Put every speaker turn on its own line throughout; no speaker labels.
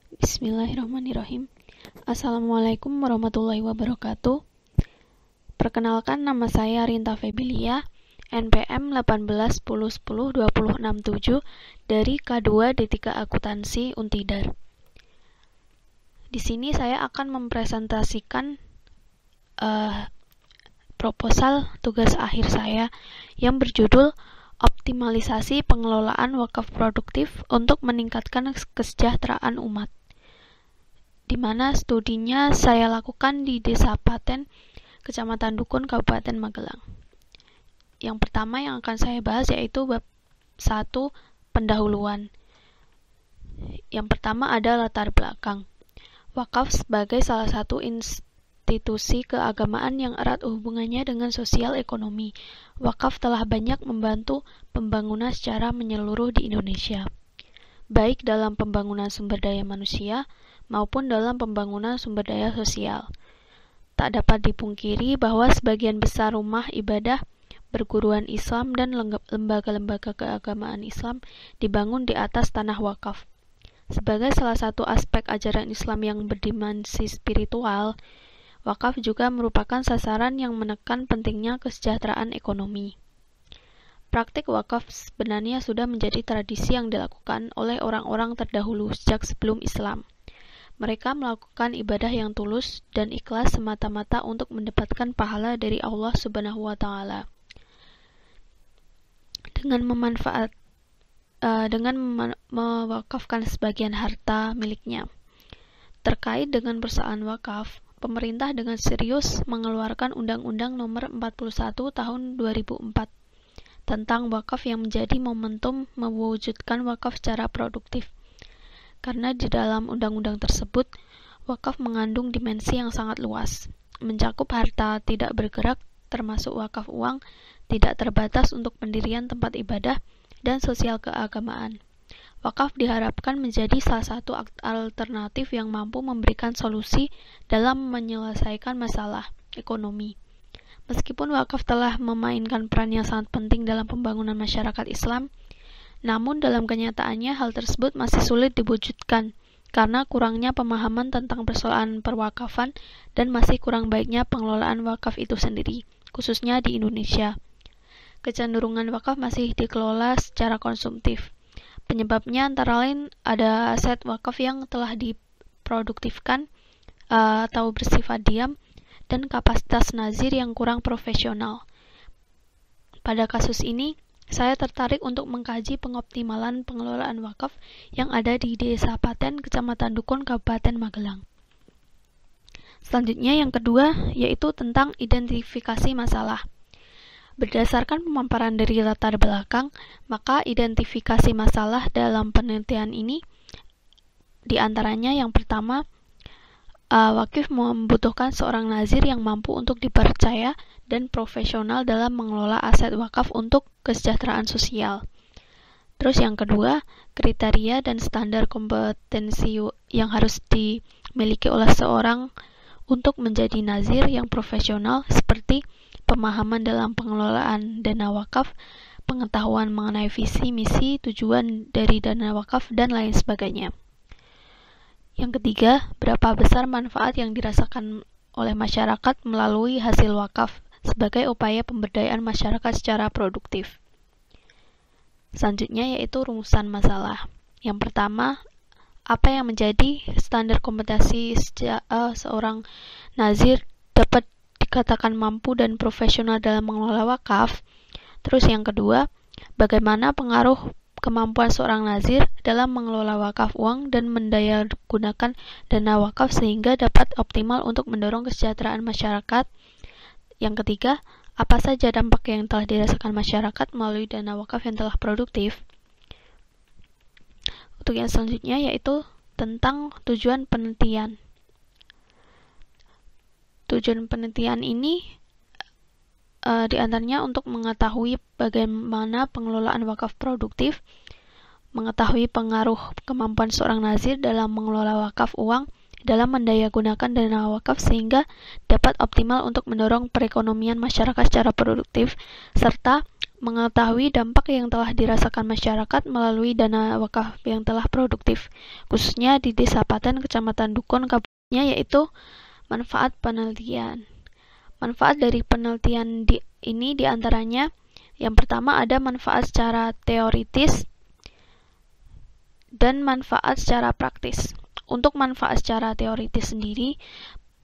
Bismillahirrahmanirrahim. Assalamualaikum warahmatullahi wabarakatuh. Perkenalkan, nama saya Rinta Febilia, NPM 1810102067 dari K2 D3 Akuntansi Untidar. Di sini saya akan mempresentasikan proposal tugas akhir saya yang berjudul Optimalisasi Pengelolaan Wakaf Produktif untuk Meningkatkan Kesejahteraan Umat, di mana studinya saya lakukan di Desa Paten, Kecamatan Dukun, Kabupaten Magelang. Yang pertama yang akan saya bahas yaitu bab 1, pendahuluan. Yang pertama ada latar belakang. Wakaf sebagai salah satu institusi keagamaan yang erat hubungannya dengan sosial ekonomi. Wakaf telah banyak membantu pembangunan secara menyeluruh di Indonesia, baik dalam pembangunan sumber daya manusia maupun dalam pembangunan sumber daya sosial. Tak dapat dipungkiri bahwa sebagian besar rumah ibadah, perguruan Islam, dan lembaga-lembaga keagamaan Islam dibangun di atas tanah wakaf. Sebagai salah satu aspek ajaran Islam yang berdimensi spiritual, wakaf juga merupakan sasaran yang menekan pentingnya kesejahteraan ekonomi. Praktik wakaf sebenarnya sudah menjadi tradisi yang dilakukan oleh orang-orang terdahulu sejak sebelum Islam. Mereka melakukan ibadah yang tulus dan ikhlas semata-mata untuk mendapatkan pahala dari Allah Subhanahu wa Ta'ala. Dengan mewakafkan sebagian harta miliknya. Terkait dengan persoalan wakaf, pemerintah dengan serius mengeluarkan Undang-Undang Nomor 41 Tahun 2004 tentang wakaf yang menjadi momentum mewujudkan wakaf secara produktif. Karena di dalam undang-undang tersebut, wakaf mengandung dimensi yang sangat luas, mencakup harta tidak bergerak, termasuk wakaf uang, tidak terbatas untuk pendirian tempat ibadah, dan sosial keagamaan. Wakaf diharapkan menjadi salah satu alternatif yang mampu memberikan solusi dalam menyelesaikan masalah ekonomi. Meskipun wakaf telah memainkan peran yang sangat penting dalam pembangunan masyarakat Islam, namun dalam kenyataannya hal tersebut masih sulit diwujudkan karena kurangnya pemahaman tentang persoalan perwakafan dan masih kurang baiknya pengelolaan wakaf itu sendiri, khususnya di Indonesia. Kecenderungan wakaf masih dikelola secara konsumtif. Penyebabnya antara lain ada aset wakaf yang telah diproduktifkan atau bersifat diam, dan kapasitas nazir yang kurang profesional. Pada kasus ini, saya tertarik untuk mengkaji pengoptimalan pengelolaan wakaf yang ada di Desa Paten, Kecamatan Dukun, Kabupaten Magelang. Selanjutnya yang kedua, yaitu tentang identifikasi masalah. Berdasarkan pemaparan dari latar belakang, maka identifikasi masalah dalam penelitian ini diantaranya yang pertama, wakif membutuhkan seorang nazir yang mampu untuk dipercaya dan profesional dalam mengelola aset wakaf untuk kesejahteraan sosial. Terus yang kedua, kriteria dan standar kompetensi yang harus dimiliki oleh seorang untuk menjadi nazir yang profesional seperti pemahaman dalam pengelolaan dana wakaf, pengetahuan mengenai visi, misi, tujuan dari dana wakaf, dan lain sebagainya. Yang ketiga, berapa besar manfaat yang dirasakan oleh masyarakat melalui hasil wakaf sebagai upaya pemberdayaan masyarakat secara produktif. Selanjutnya yaitu rumusan masalah. Yang pertama, apa yang menjadi standar kompetensi seorang nazir dapat dikatakan mampu dan profesional dalam mengelola wakaf. Terus yang kedua, bagaimana pengaruh kemampuan seorang nazir dalam mengelola wakaf uang dan mendayagunakan dana wakaf sehingga dapat optimal untuk mendorong kesejahteraan masyarakat. Yang ketiga, apa saja dampak yang telah dirasakan masyarakat melalui dana wakaf yang telah produktif. Untuk yang selanjutnya yaitu tentang tujuan penelitian. Tujuan penelitian ini diantaranya untuk mengetahui bagaimana pengelolaan wakaf produktif, mengetahui pengaruh kemampuan seorang nazir dalam mengelola wakaf uang, dalam mendayagunakan dana wakaf sehingga dapat optimal untuk mendorong perekonomian masyarakat secara produktif, serta mengetahui dampak yang telah dirasakan masyarakat melalui dana wakaf yang telah produktif, khususnya di Desa Paten, Kecamatan Dukun, Kabupaten, yaitu manfaat penelitian. Manfaat dari penelitian ini diantaranya, yang pertama ada manfaat secara teoritis dan manfaat secara praktis. Untuk manfaat secara teoritis sendiri,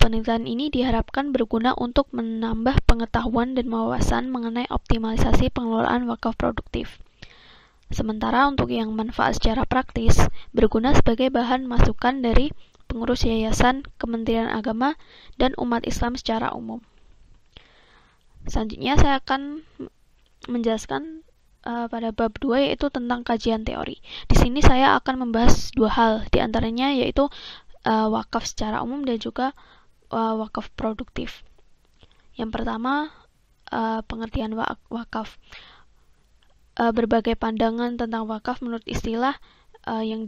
penelitian ini diharapkan berguna untuk menambah pengetahuan dan wawasan mengenai optimalisasi pengelolaan wakaf produktif. Sementara untuk yang manfaat secara praktis, berguna sebagai bahan masukan dari pengurus yayasan, Kementerian Agama, dan umat Islam secara umum. Selanjutnya saya akan menjelaskan pada bab 2, yaitu tentang kajian teori. Di sini saya akan membahas dua hal, diantaranya yaitu wakaf secara umum dan juga wakaf produktif. Yang pertama, pengertian wakaf. Berbagai pandangan tentang wakaf menurut istilah yang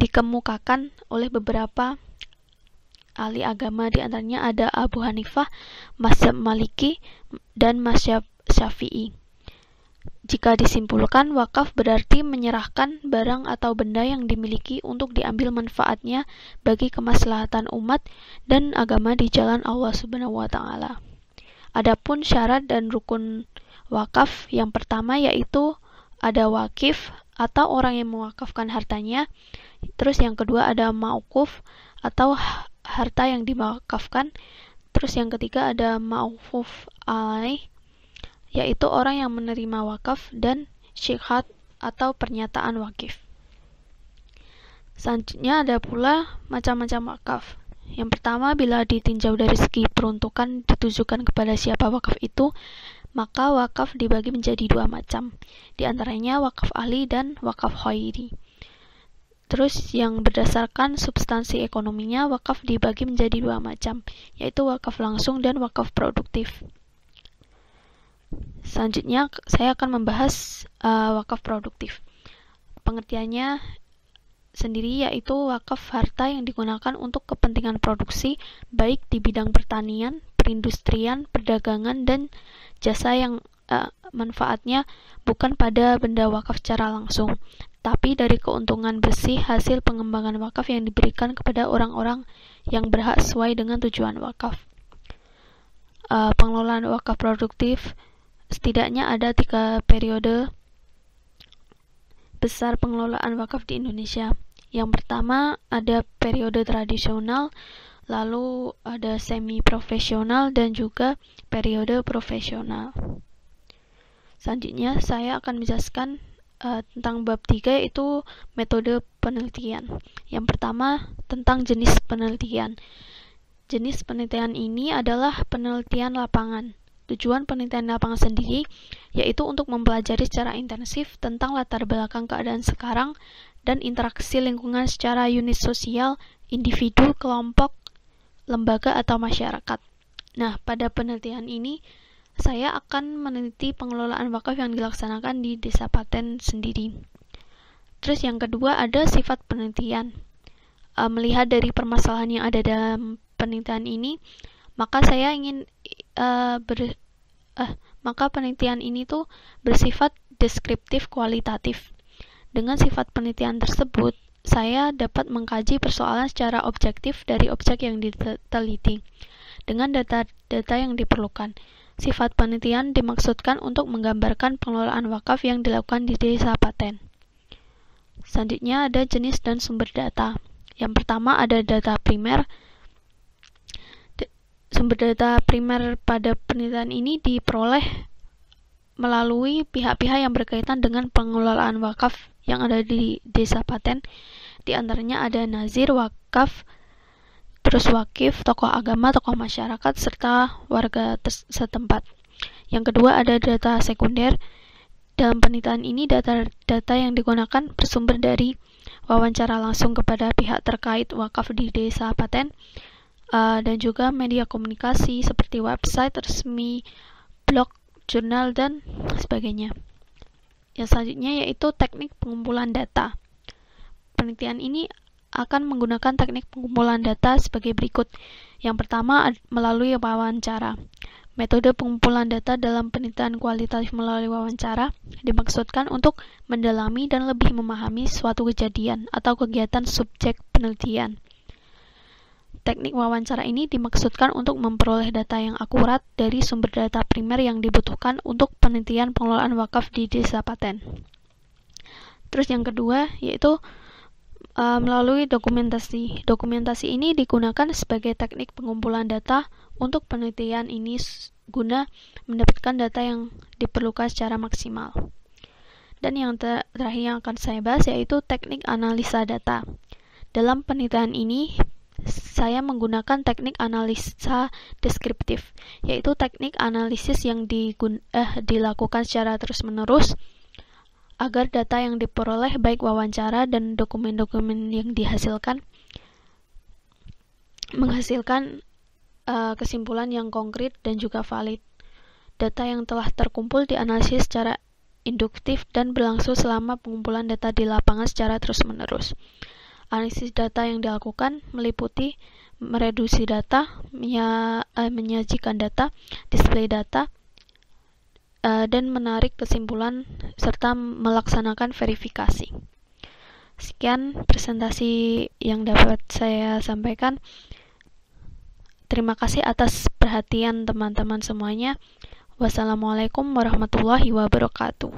dikemukakan oleh beberapa ahli agama, diantaranya ada Abu Hanifah, mazhab Maliki, dan mazhab Syafi'i. Jika disimpulkan, wakaf berarti menyerahkan barang atau benda yang dimiliki untuk diambil manfaatnya bagi kemaslahatan umat dan agama di jalan Allah Subhanahu wa Ta'ala. Adapun syarat dan rukun wakaf, yang pertama yaitu ada wakif atau orang yang mewakafkan hartanya. Terus yang kedua ada mauquf atau harta yang diwakafkan. Terus yang ketiga ada mauquf alaih, yaitu orang yang menerima wakaf, dan syihat atau pernyataan wakif. Selanjutnya ada pula macam-macam wakaf. Yang pertama, bila ditinjau dari segi peruntukan ditujukan kepada siapa wakaf itu, maka wakaf dibagi menjadi dua macam, di antaranya wakaf ahli dan wakaf khairi. Terus yang berdasarkan substansi ekonominya, wakaf dibagi menjadi dua macam, yaitu wakaf langsung dan wakaf produktif. Selanjutnya saya akan membahas wakaf produktif. Pengertiannya sendiri yaitu wakaf harta yang digunakan untuk kepentingan produksi, baik di bidang pertanian, perindustrian, perdagangan, dan jasa yang manfaatnya bukan pada benda wakaf secara langsung, tapi dari keuntungan bersih hasil pengembangan wakaf yang diberikan kepada orang-orang yang berhak sesuai dengan tujuan wakaf. Pengelolaan wakaf produktif setidaknya ada 3 periode besar pengelolaan wakaf di Indonesia. Yang pertama ada periode tradisional, lalu ada semi-profesional, dan juga periode profesional. Selanjutnya saya akan menjelaskan tentang bab 3, yaitu metode penelitian. Yang pertama tentang jenis penelitian. Jenis penelitian ini adalah penelitian lapangan. Tujuan penelitian lapangan sendiri yaitu untuk mempelajari secara intensif tentang latar belakang keadaan sekarang dan interaksi lingkungan secara unit sosial, individu, kelompok, lembaga, atau masyarakat. Nah, pada penelitian ini saya akan meneliti pengelolaan wakaf yang dilaksanakan di Desa Paten sendiri. Terus yang kedua ada sifat penelitian. Melihat dari permasalahan yang ada dalam penelitian ini, maka saya ingin maka penelitian ini tuh bersifat deskriptif kualitatif. Dengan sifat penelitian tersebut, saya dapat mengkaji persoalan secara objektif dari objek yang diteliti dengan data-data yang diperlukan. Sifat penelitian dimaksudkan untuk menggambarkan pengelolaan wakaf yang dilakukan di Desa Paten. Selanjutnya ada jenis dan sumber data. Yang pertama ada data primer. Sumber data primer pada penelitian ini diperoleh melalui pihak-pihak yang berkaitan dengan pengelolaan wakaf yang ada di Desa Paten. Di antaranya ada nazir, wakaf, terus wakif, tokoh agama, tokoh masyarakat, serta warga setempat. Yang kedua ada data sekunder. Dalam penelitian ini data yang digunakan bersumber dari wawancara langsung kepada pihak terkait wakaf di Desa Paten, dan juga media komunikasi seperti website resmi, blog, jurnal, dan sebagainya. Yang selanjutnya yaitu teknik pengumpulan data. Penelitian ini akan menggunakan teknik pengumpulan data sebagai berikut. Yang pertama, melalui wawancara. Metode pengumpulan data dalam penelitian kualitatif melalui wawancara dimaksudkan untuk mendalami dan lebih memahami suatu kejadian atau kegiatan subjek penelitian. Teknik wawancara ini dimaksudkan untuk memperoleh data yang akurat dari sumber data primer yang dibutuhkan untuk penelitian pengelolaan wakaf di desa Paten. Terus yang kedua yaitu melalui dokumentasi. Dokumentasi ini digunakan sebagai teknik pengumpulan data untuk penelitian ini guna mendapatkan data yang diperlukan secara maksimal. Dan yang terakhir yang akan saya bahas yaitu teknik analisa data. Dalam penelitian ini, saya menggunakan teknik analisa deskriptif, yaitu teknik analisis yang dilakukan secara terus-menerus agar data yang diperoleh baik wawancara dan dokumen-dokumen yang dihasilkan menghasilkan kesimpulan yang konkret dan juga valid. Data yang telah terkumpul dianalisis secara induktif dan berlangsung selama pengumpulan data di lapangan secara terus-menerus. Analisis data yang dilakukan meliputi mereduksi data, menyajikan data, display data, dan menarik kesimpulan serta melaksanakan verifikasi. Sekian presentasi yang dapat saya sampaikan. Terima kasih atas perhatian teman-teman semuanya. Wassalamualaikum warahmatullahi wabarakatuh.